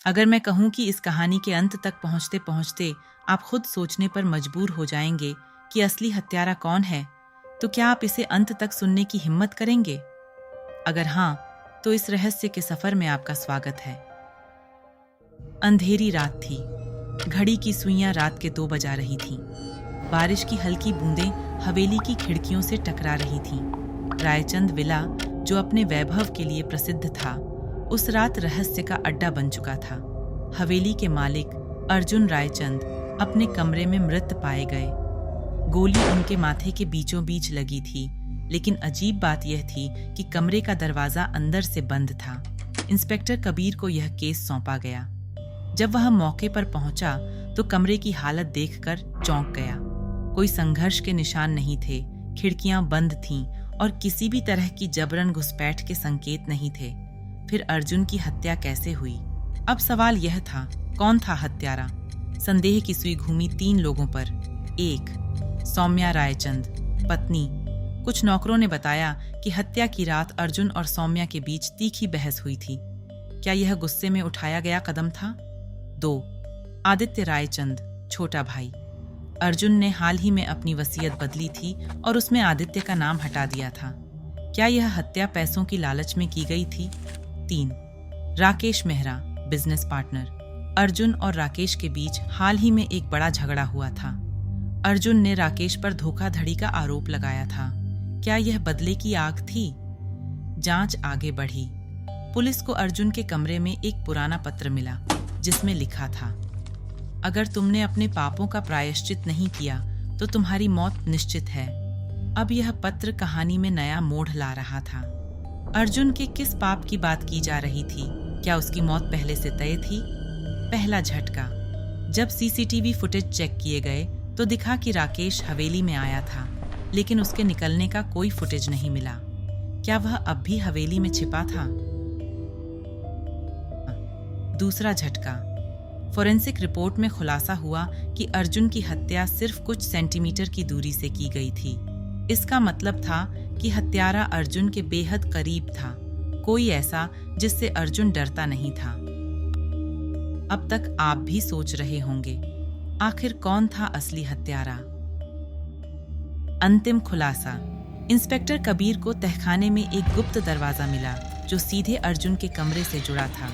अगर मैं कहूँ कि इस कहानी के अंत तक पहुँचते पहुँचते आप खुद सोचने पर मजबूर हो जाएंगे कि असली हत्यारा कौन है, तो क्या आप इसे अंत तक सुनने की हिम्मत करेंगे? अगर हाँ, तो इस रहस्य के सफर में आपका स्वागत है। अंधेरी रात थी। घड़ी की सुइयां रात के 2 बजा रही थीं। बारिश की हल्की बूंदें हवेली की खिड़कियों से टकरा रही थीं। रायचंद विला, जो अपने वैभव के लिए प्रसिद्ध था, उस रात रहस्य का अड्डा बन चुका था। हवेली के मालिक अर्जुन रायचंद अपने कमरे में मृत पाए गए। गोली उनके माथे के बीचों बीच लगी थी, लेकिन अजीब बात यह थी कि कमरे का दरवाजा अंदर से बंद था। इंस्पेक्टर कबीर को यह केस सौंपा गया। जब वह मौके पर पहुंचा तो कमरे की हालत देखकर चौंक गया। कोई संघर्ष के निशान नहीं थे, खिड़कियां बंद थीं और किसी भी तरह की जबरन घुसपैठ के संकेत नहीं थे। फिर अर्जुन की हत्या कैसे हुई? अब सवाल यह था, कौन था हत्यारा? संदेह की सुई घूमी 3 लोगों पर। 1. सौम्या रायचंद, पत्नी। कुछ नौकरों ने बताया कि हत्या की रात अर्जुन और सौम्या के बीच तीखी बहस हुई थी। क्या यह गुस्से में उठाया गया कदम था? 2. आदित्य रायचंद, छोटा भाई। अर्जुन ने हाल ही में अपनी वसीयत बदली थी और उसमें आदित्य का नाम हटा दिया था। क्या यह हत्या पैसों की लालच में की गई थी? 3. Rakesh Mehra, business partner. अर्जुन और राकेश के बीच हाल ही में एक बड़ा झगड़ा हुआ था। अर्जुन ने राकेश पर धोखाधड़ी का आरोप लगाया था। क्या यह बदले की आग थी? जांच आगे बढ़ी। पुलिस को अर्जुन के कमरे में एक पुराना पत्र मिला, जिसमें लिखा था, अगर तुमने अपने पापों का प्रायश्चित नहीं किया तो तुम्हारी मौत निश्चित है। अब यह पत्र कहानी में नया मोड़ ला रहा था। अर्जुन के किस पाप की बात की जा रही थी? क्या उसकी मौत पहले से तय थी? पहला झटका। जब सीसीटीवी फुटेज चेक किए गए तो दिखा कि राकेश हवेली में आया था, लेकिन उसके निकलने का कोई फुटेज नहीं मिला। क्या वह अब भी हवेली में छिपा था? दूसरा झटका। फोरेंसिक रिपोर्ट में खुलासा हुआ कि अर्जुन की हत्या सिर्फ कुछ सेंटीमीटर की दूरी से की गई थी। इसका मतलब था कि हत्यारा अर्जुन के बेहद करीब था, कोई ऐसा जिससे अर्जुन डरता नहीं था। अब तक आप भी सोच रहे होंगे, आखिर कौन था असली हत्यारा? अंतिम खुलासा। इंस्पेक्टर कबीर को तहखाने में एक गुप्त दरवाजा मिला, जो सीधे अर्जुन के कमरे से जुड़ा था।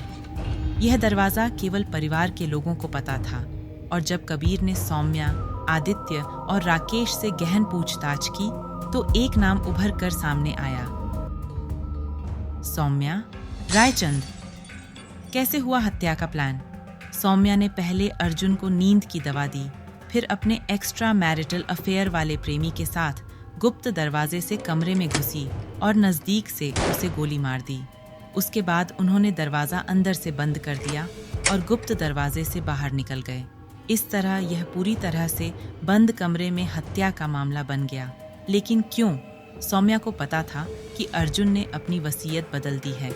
यह दरवाजा केवल परिवार के लोगों को पता था, और जब कबीर ने सौम्या, आदित्य और राकेश से गहन पूछताछ की तो एक नाम उभर कर सामने आया, सौम्या रायचंद। कैसे हुआ हत्या का प्लान? सौम्या ने पहले अर्जुन को नींद की दवा दी, फिर अपने एक्स्ट्रा मैरिटल अफेयर वाले प्रेमी के साथ गुप्त दरवाजे से कमरे में घुसी और नजदीक से उसे गोली मार दी। उसके बाद उन्होंने दरवाजा अंदर से बंद कर दिया और गुप्त दरवाजे से बाहर निकल गए। इस तरह यह पूरी तरह से बंद कमरे में हत्या का मामला बन गया। लेकिन क्यों? सौम्या को पता था कि अर्जुन ने अपनी वसीयत बदल दी है,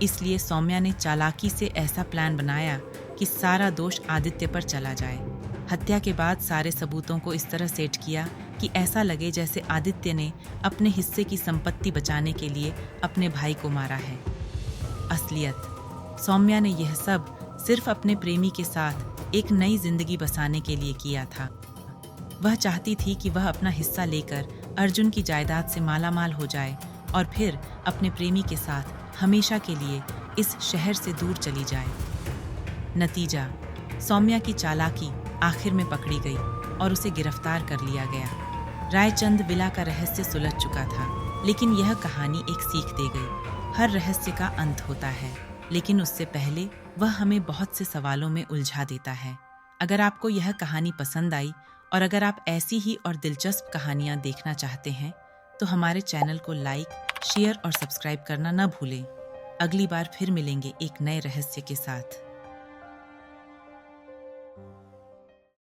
इसलिए सौम्या ने चालाकी से ऐसा प्लान बनाया कि सारा दोष आदित्य पर चला जाए। हत्या के बाद सारे सबूतों को इस तरह सेट किया कि ऐसा लगे जैसे आदित्य ने अपने हिस्से की संपत्ति बचाने के लिए अपने भाई को मारा है। असलियत, सौम्या ने यह सब सिर्फ अपने प्रेमी के साथ एक नई जिंदगी बसाने के लिए किया था। वह चाहती थी कि वह अपना हिस्सा लेकर अर्जुन की जायदाद से मालामाल हो जाए और फिर अपने प्रेमी के साथ हमेशा के लिए इस शहर से दूर चली जाए। नतीजा, सौम्या की चालाकी आखिर में पकड़ी गई और उसे गिरफ्तार कर लिया गया। रायचंद विला का रहस्य सुलझ चुका था, लेकिन यह कहानी एक सीख दे गई। हर रहस्य का अंत होता है, लेकिन उससे पहले वह हमें बहुत से सवालों में उलझा देता है। अगर आपको यह कहानी पसंद आई और अगर आप ऐसी ही और दिलचस्प कहानियाँ देखना चाहते हैं, तो हमारे चैनल को लाइक, शेयर और सब्सक्राइब करना न भूलें। अगली बार फिर मिलेंगे एक नए रहस्य के साथ।